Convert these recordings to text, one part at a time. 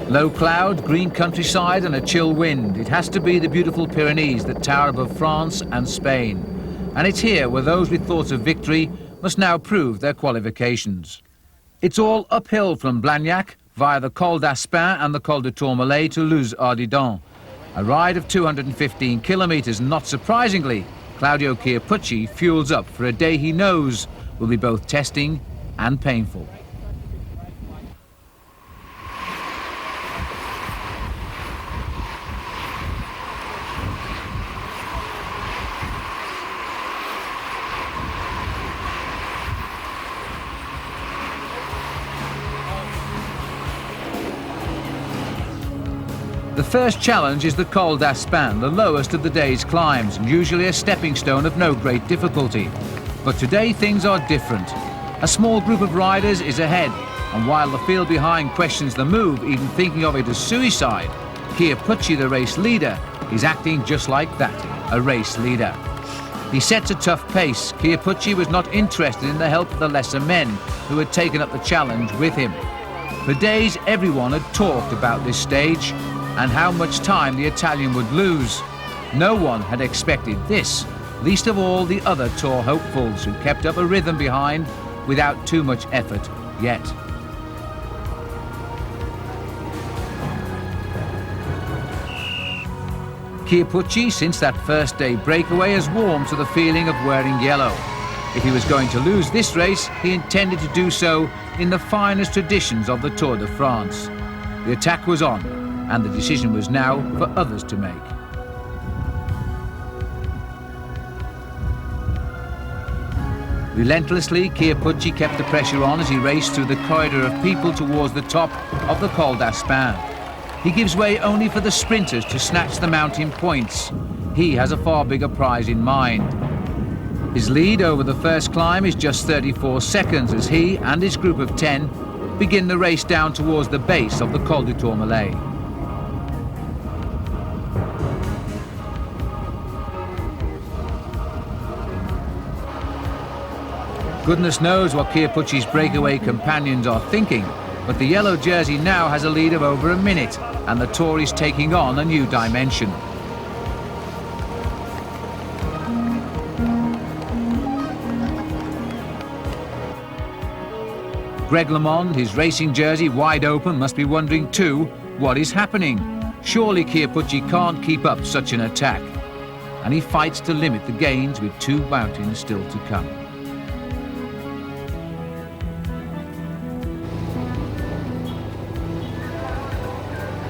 Low cloud, green countryside and a chill wind. It has to be the beautiful Pyrenees that tower above France and Spain. And it's here where those with thoughts of victory must now prove their qualifications. It's all uphill from Blagnac via the Col d'Aspin and the Col de Tourmalet to Luz-Ardiden. A ride of 215 kilometres, and not surprisingly, Claudio Chiappucci fuels up for a day he knows will be both testing and painful. The first challenge is the Col d'Aspin, the lowest of the day's climbs, and usually a stepping stone of no great difficulty. But today things are different. A small group of riders is ahead, and while the field behind questions the move, even thinking of it as suicide, Chiappucci, the race leader, is acting just like that, a race leader. He sets a tough pace. Chiappucci was not interested in the help of the lesser men who had taken up the challenge with him. For days everyone had talked about this stage and how much time the Italian would lose. No one had expected this, least of all the other Tour hopefuls who kept up a rhythm behind without too much effort yet. Chiappucci, since that first day breakaway, has warmed to the feeling of wearing yellow. If he was going to lose this race, he intended to do so in the finest traditions of the Tour de France. The attack was on, and the decision was now for others to make. Relentlessly, Chiappucci kept the pressure on as he raced through the corridor of people towards the top of the Col d'Aspin. He gives way only for the sprinters to snatch the mountain points. He has a far bigger prize in mind. His lead over the first climb is just 34 seconds as he and his group of 10 begin the race down towards the base of the Col du Tourmalet. Goodness knows what Chiappucci's breakaway companions are thinking, but the yellow jersey now has a lead of over a minute, and the Tour is taking on a new dimension. Greg LeMond, his racing jersey wide open, must be wondering too, what is happening? Surely Chiappucci can't keep up such an attack. And he fights to limit the gains with 2 mountains still to come.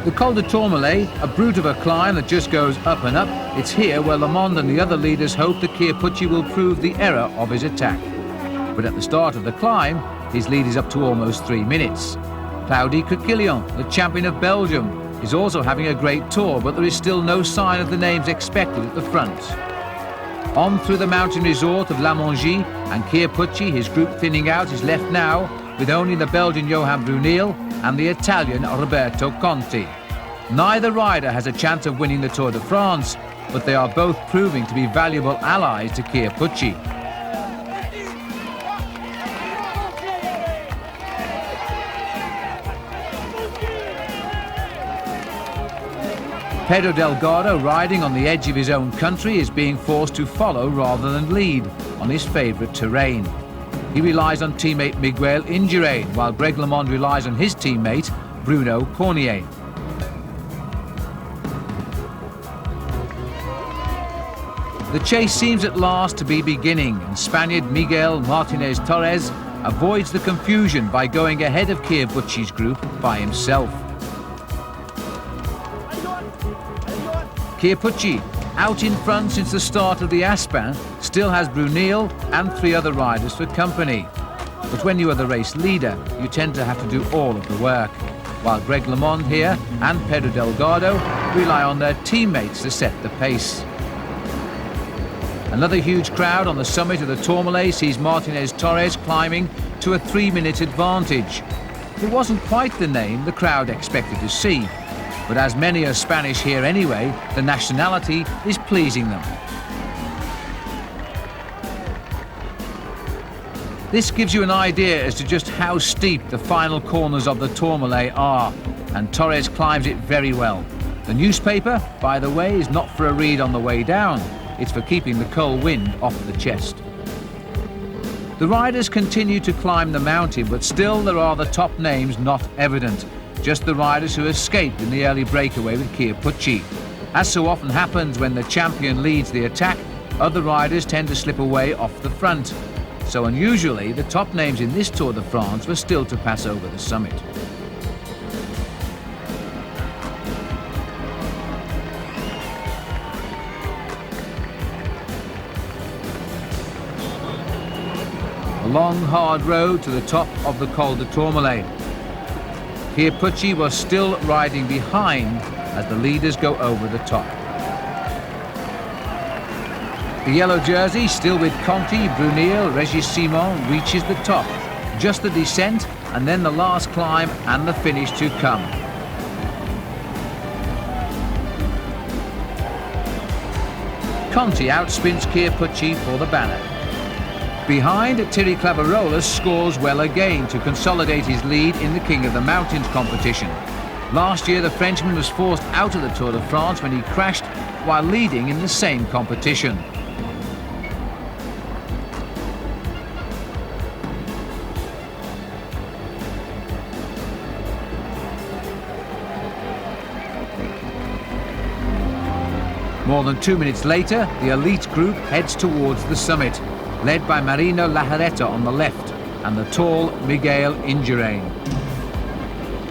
The Col de Tourmalet, a brute of a climb that just goes up and up. It's here where LeMond and the other leaders hope that Chiappucci will prove the error of his attack. But at the start of the climb, his lead is up to almost 3 minutes. Claudie Quequillion, the champion of Belgium, is also having a great tour, but there is still no sign of the names expected at the front. On through the mountain resort of La Mongie, and Chiappucci, his group thinning out, is left now with only the Belgian Johan Bruneel and the Italian Roberto Conti. Neither rider has a chance of winning the Tour de France, but they are both proving to be valuable allies to Chiappucci. Pedro Delgado, riding on the edge of his own country, is being forced to follow rather than lead on his favourite terrain. He relies on teammate Miguel Indurain, while Greg LeMond relies on his teammate Bruno Cornier. The chase seems at last to be beginning, and Spaniard Miguel Martinez Torres avoids the confusion by going ahead of Chiappucci's group by himself. Chiappucci, out in front since the start of the Aspin, still has Bruneel and 3 other riders for company. But when you are the race leader, you tend to have to do all of the work, while Greg LeMond here and Pedro Delgado rely on their teammates to set the pace. Another huge crowd on the summit of the Tourmalet sees Martinez Torres climbing to a 3-minute advantage. It wasn't quite the name the crowd expected to see, but as many are Spanish here anyway, the nationality is pleasing them. This gives you an idea as to just how steep the final corners of the Tourmalet are, and Torres climbs it very well. The newspaper, by the way, is not for a read on the way down, it's for keeping the cold wind off the chest. The riders continue to climb the mountain, but still there are the top names not evident, just the riders who escaped in the early breakaway with Kia Pucci. As so often happens when the champion leads the attack, other riders tend to slip away off the front. So unusually, the top names in this Tour de France were still to pass over the summit. A long, hard road to the top of the Col de Tourmalet. Kia Pucci was still riding behind as the leaders go over the top. The yellow jersey, still with Conti, Brunel, Regis Simon, reaches the top. Just the descent and then the last climb and the finish to come. Conti outsprints Kia Pucci for the banner. Behind, Thierry Claverolas scores well again to consolidate his lead in the King of the Mountains competition. Last year, the Frenchman was forced out of the Tour de France when he crashed while leading in the same competition. More than 2 minutes later, the elite group heads towards the summit, led by Marino Lajaretta on the left and the tall Miguel Indurain.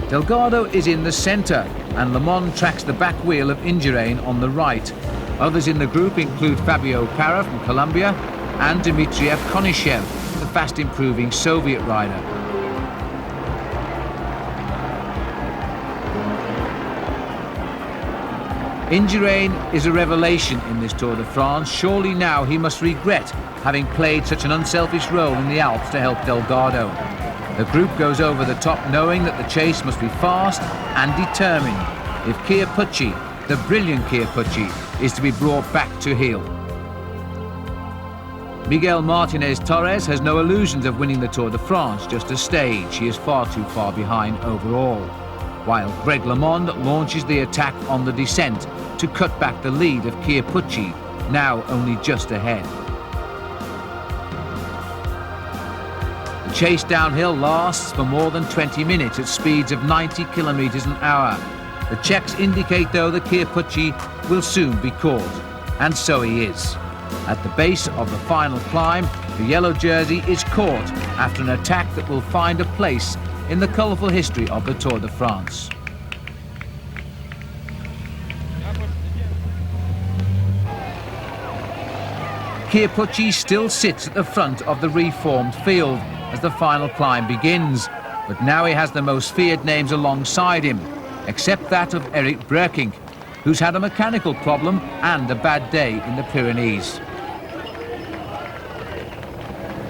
Delgado is in the centre and Le Monde tracks the back wheel of Indurain on the right. Others in the group include Fabio Parra from Colombia and Dmitriev Konishev, the fast-improving Soviet rider. Indurain is a revelation in this Tour de France. Surely now he must regret having played such an unselfish role in the Alps to help Delgado. The group goes over the top knowing that the chase must be fast and determined if Kia Pucci, the brilliant Kia Pucci, is to be brought back to heel. Miguel Martinez Torres has no illusions of winning the Tour de France, just a stage. He is far too far behind overall. While Greg LeMond launches the attack on the descent to cut back the lead of Kia Pucci, now only just ahead. The chase downhill lasts for more than 20 minutes at speeds of 90 kilometers an hour. The checks indicate, though, that Kia Pucci will soon be caught, and so he is. At the base of the final climb, the yellow jersey is caught after an attack that will find a place in the colourful history of the Tour de France. Kia Pucci still sits at the front of the reformed field as the final climb begins, but now he has the most feared names alongside him, except that of Eric Breukink, who's had a mechanical problem and a bad day in the Pyrenees.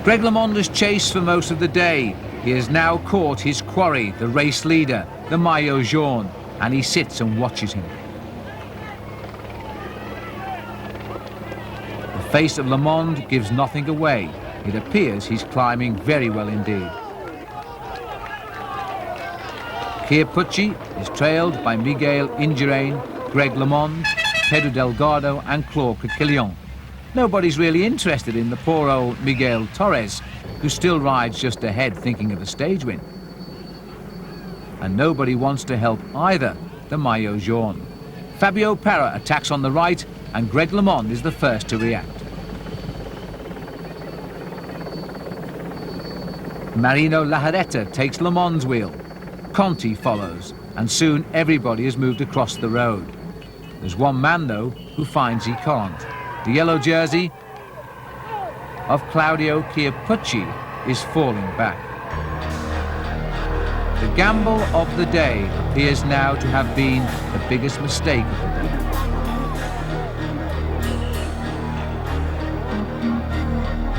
Greg LeMond has chased for most of the day. He has now caught his quarry, the race leader, the Maillot Jaune, and he sits and watches him. The face of Le Monde gives nothing away. It appears he's climbing very well indeed. Kia Pucci is trailed by Miguel Indurain, Greg LeMond, Pedro Delgado and Claude Quequelin. Nobody's really interested in the poor old Miguel Torres, who still rides just ahead thinking of a stage win. And nobody wants to help either the Maillot Jaune. Fabio Parra attacks on the right and Greg LeMond is the first to react. Marino Lajaretta takes LeMond's wheel. Conti follows, and soon everybody has moved across the road. There's one man, though, who finds he can't. The yellow jersey of Claudio Chiappucci is falling back. The gamble of the day appears now to have been the biggest mistake of the day.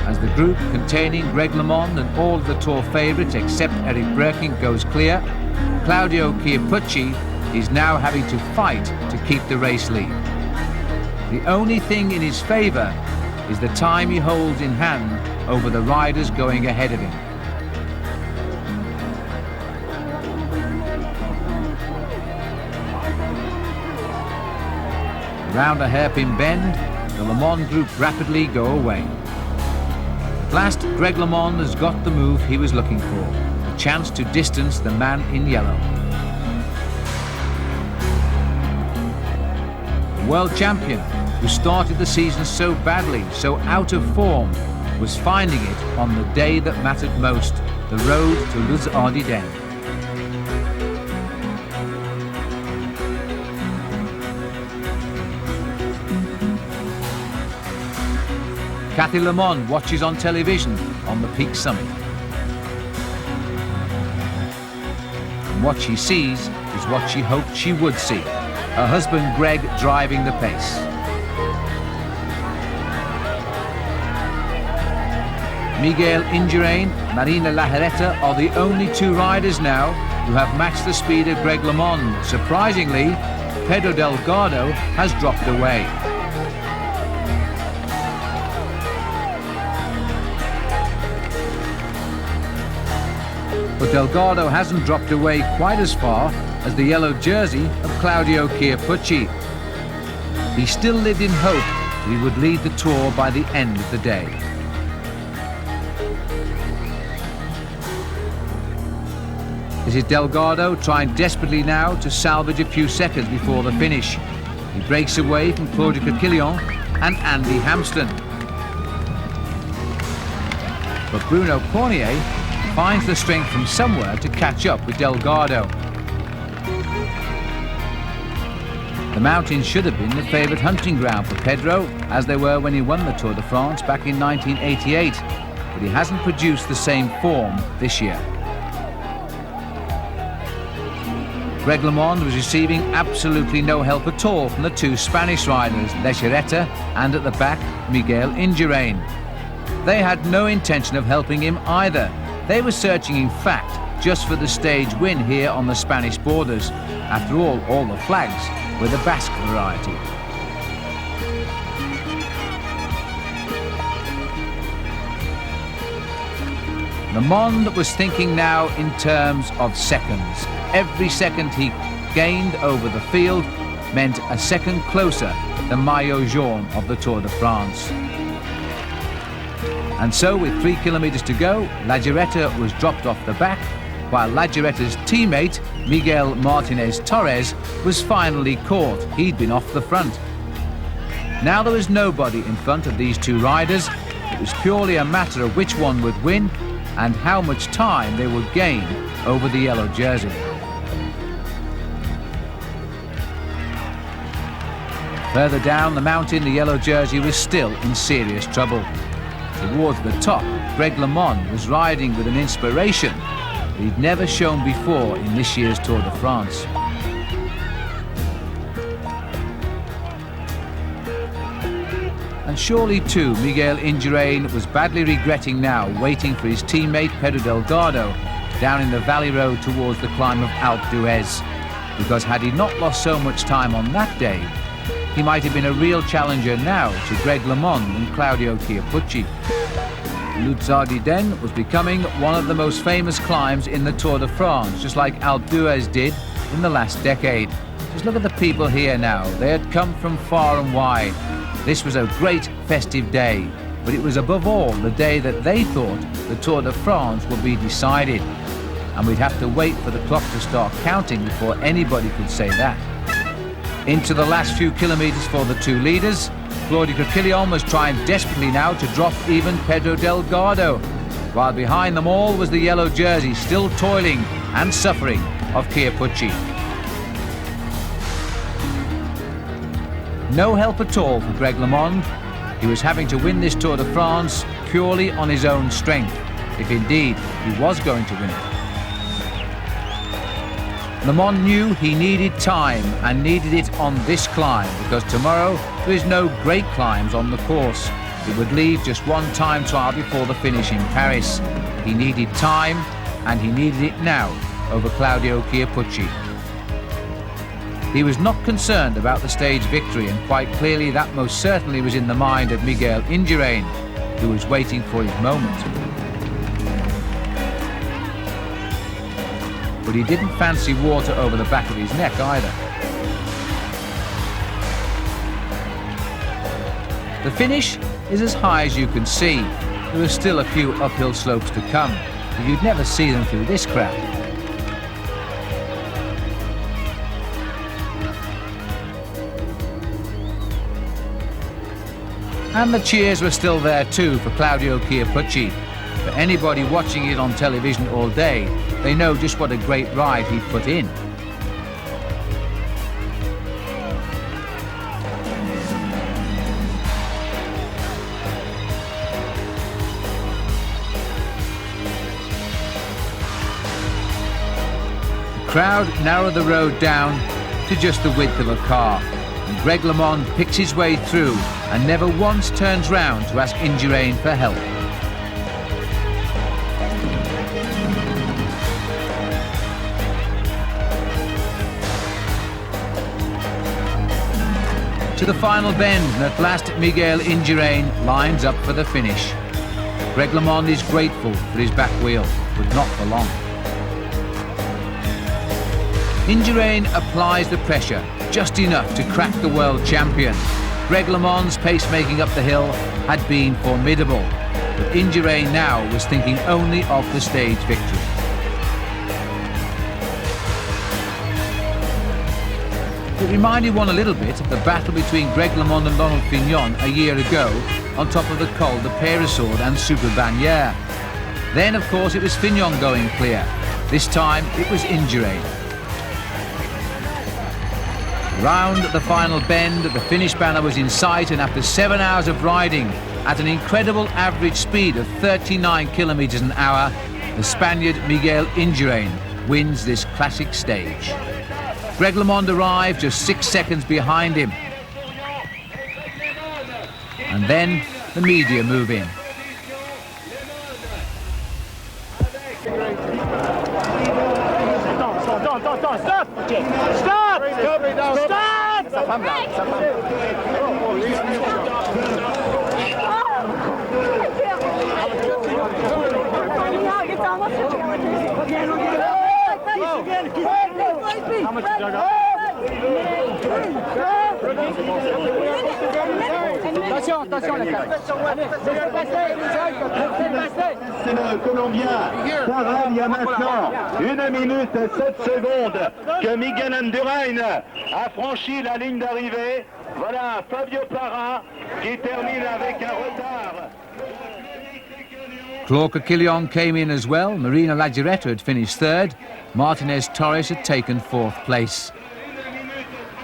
As the group containing Greg LeMond and all of the Tour favourites except Eric Breukink goes clear, Claudio Chiappucci is now having to fight to keep the race lead. The only thing in his favour is the time he holds in hand over the riders going ahead of him. Around a hairpin bend, the Le Mans group rapidly go away. At last, Greg LeMond has got the move he was looking for, a chance to distance the man in yellow. The world champion, who started the season so badly, so out of form, was finding it on the day that mattered most, the road to Les Ardennes. Cathy Lemond watches on television on the peak summit. And what she sees is what she hoped she would see. Her husband Greg driving the pace. Miguel Indurain, Marina Larreta are the only two riders now who have matched the speed of Greg LeMond. Surprisingly, Pedro Delgado has dropped away. But Delgado hasn't dropped away quite as far as the yellow jersey of Claudio Chiappucci. He still lived in hope that he would lead the Tour by the end of the day. This is Delgado trying desperately now to salvage a few seconds before the finish. He breaks away from Claudio Quintilian and Andy Hampsten. But Bruno Cornier finds the strength from somewhere to catch up with Delgado. The mountains should have been the favourite hunting ground for Pedro, as they were when he won the Tour de France back in 1988, but he hasn't produced the same form this year. Greg LeMond was receiving absolutely no help at all from the two Spanish riders, Lejarreta and at the back, Miguel Indurain. They had no intention of helping him either. They were searching, in fact, just for the stage win here on the Spanish borders. After all the flags were the Basque variety. LeMond was thinking now in terms of seconds. Every second he gained over the field meant a second closer the maillot jaune of the Tour de France. And so, with 3 kilometers to go, Lejarreta was dropped off the back, while Lejarreta's teammate, Miguel Martinez Torres, was finally caught. He'd been off the front. Now there was nobody in front of these two riders. It was purely a matter of which one would win and how much time they would gain over the yellow jersey. Further down the mountain, the yellow jersey was still in serious trouble. Towards the top, Greg LeMond was riding with an inspiration that he'd never shown before in this year's Tour de France. And surely too, Miguel Indurain was badly regretting now waiting for his teammate Pedro Delgado down in the valley road towards the climb of Alpe d'Huez, because had he not lost so much time on that day, he might have been a real challenger now to Greg LeMond and Claudio Chiappucci. Les Ardennes was becoming one of the most famous climbs in the Tour de France, just like Alpe d'Huez did in the last decade. Just look at the people here now. They had come from far and wide. This was a great festive day, but it was above all the day that they thought the Tour de France would be decided. And we'd have to wait for the clock to start counting before anybody could say that. Into the last few kilometers for the two leaders, Claudio Quintilian was trying desperately now to drop even Pedro Delgado, while behind them all was the yellow jersey still toiling and suffering of Chiappucci. No help at all for Greg LeMond. He was having to win this Tour de France purely on his own strength, if indeed he was going to win it. LeMond knew he needed time and needed it on this climb, because tomorrow there is no great climbs on the course. It would leave just one time trial before the finish in Paris. He needed time, and he needed it now over Claudio Chiappucci. He was not concerned about the stage victory, and quite clearly that most certainly was in the mind of Miguel Indurain. who was waiting for his moment. But he didn't fancy water over the back of his neck either. The finish is as high as you can see. There are still a few uphill slopes to come, but you'd never see them through this crowd. And the cheers were still there too for Claudio Chiappucci. For anybody watching it on television all day, they know just what a great ride he put in. The crowd narrowed the road down to just the width of a car, and Greg LeMond picks his way through and never once turns round to ask Indurain for help. To the final bend, and at last Miguel Indurain lines up for the finish. Greg LeMond is grateful for his back wheel, but not for long. Indurain applies the pressure, just enough to crack the world champion. Greg LeMond's pacemaking up the hill had been formidable, but Indurain now was thinking only of the stage victory. It reminded one a little bit of the battle between Greg LeMond and Ronald Fignon a year ago on top of the Col de Peyresourde and Super Bagnères. Then, of course, it was Fignon going clear. This time, it was Indurain. Round the final bend, the finish banner was in sight, and after 7 hours of riding at an incredible average speed of 39 kilometers an hour, the Spaniard Miguel Indurain wins this classic stage. Greg LeMond arrived just 6 seconds behind him. And then the media move in. How much you dug up? C'est le Colombien Parra, il y a maintenant 1 minute et 7 secondes que Miguel Indurain a franchi la ligne d'arrivée. Voilà Fabio Parra qui termine avec un retard. Glauca Quillon came in as well. Marina Lagiretta had finished third. Martinez Torres had taken fourth place.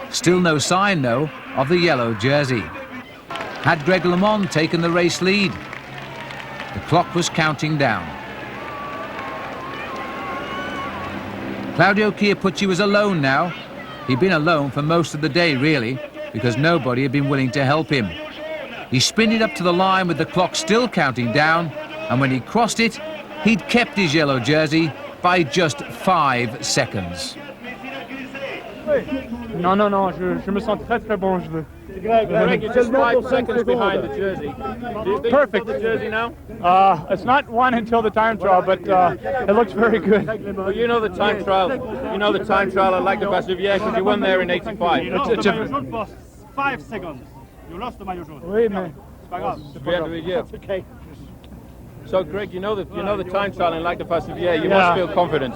Still no sign, though, of the yellow jersey. Had Greg LeMond taken the race lead? The clock was counting down. Claudio Chiappucci was alone now. He'd been alone for most of the day, really, because nobody had been willing to help him. He sprinted up to the line with the clock still counting down, and when he crossed it, he'd kept his yellow jersey by just 5 seconds. Non, je me sens très bon, je veux. Greg, you're just 5 seconds behind the jersey. Do you think Perfect. you got the jersey now? It's not one until the time trial, but it looks very good. Well, you know the time trial. You know the time trial at Lac de Bassivière because you won there in '85. It's for 5 seconds. You lost the maillot jaune. Oui, mais C'est pas grave. It's okay. So, Greg, you know the time trial in Lac de Bassivière. You must feel confident.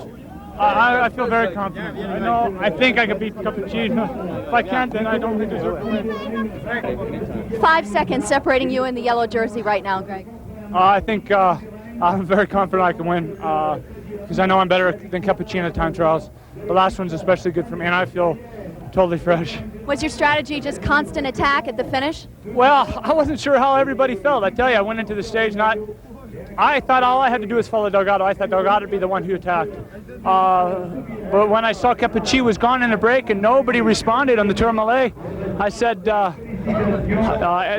I feel very confident. I think I can beat Cappuccino. If I can't, then I don't deserve to win. 5 seconds separating you and the yellow jersey right now, Greg. I think I'm very confident I can win because I know I'm better than Cappuccino time trials. The last one's especially good for me, and I feel totally fresh. Was your strategy just constant attack at the finish? Well, I wasn't sure how everybody felt. I tell you, I went into the stage I thought all I had to do was follow Delgado. I thought Delgado would be the one who attacked. But when I saw Cappuccino was gone in a break and nobody responded on the Tourmalet, I said, we're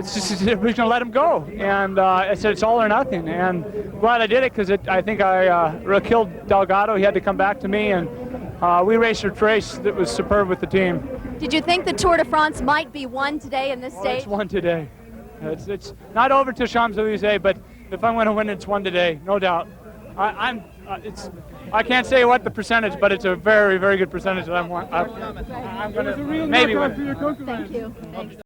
going to let him go. And I said, it's all or nothing. And glad I did it because I think I killed Delgado. He had to come back to me, and we raced a race that was superb with the team. Did you think the Tour de France might be won today in this stage? It's won today. It's not over till Champs-Elysees, but if I'm going to win, it's one today, no doubt. I can't say what the percentage, but it's a very, very good percentage that I'm going to maybe win. Thank you. Thanks.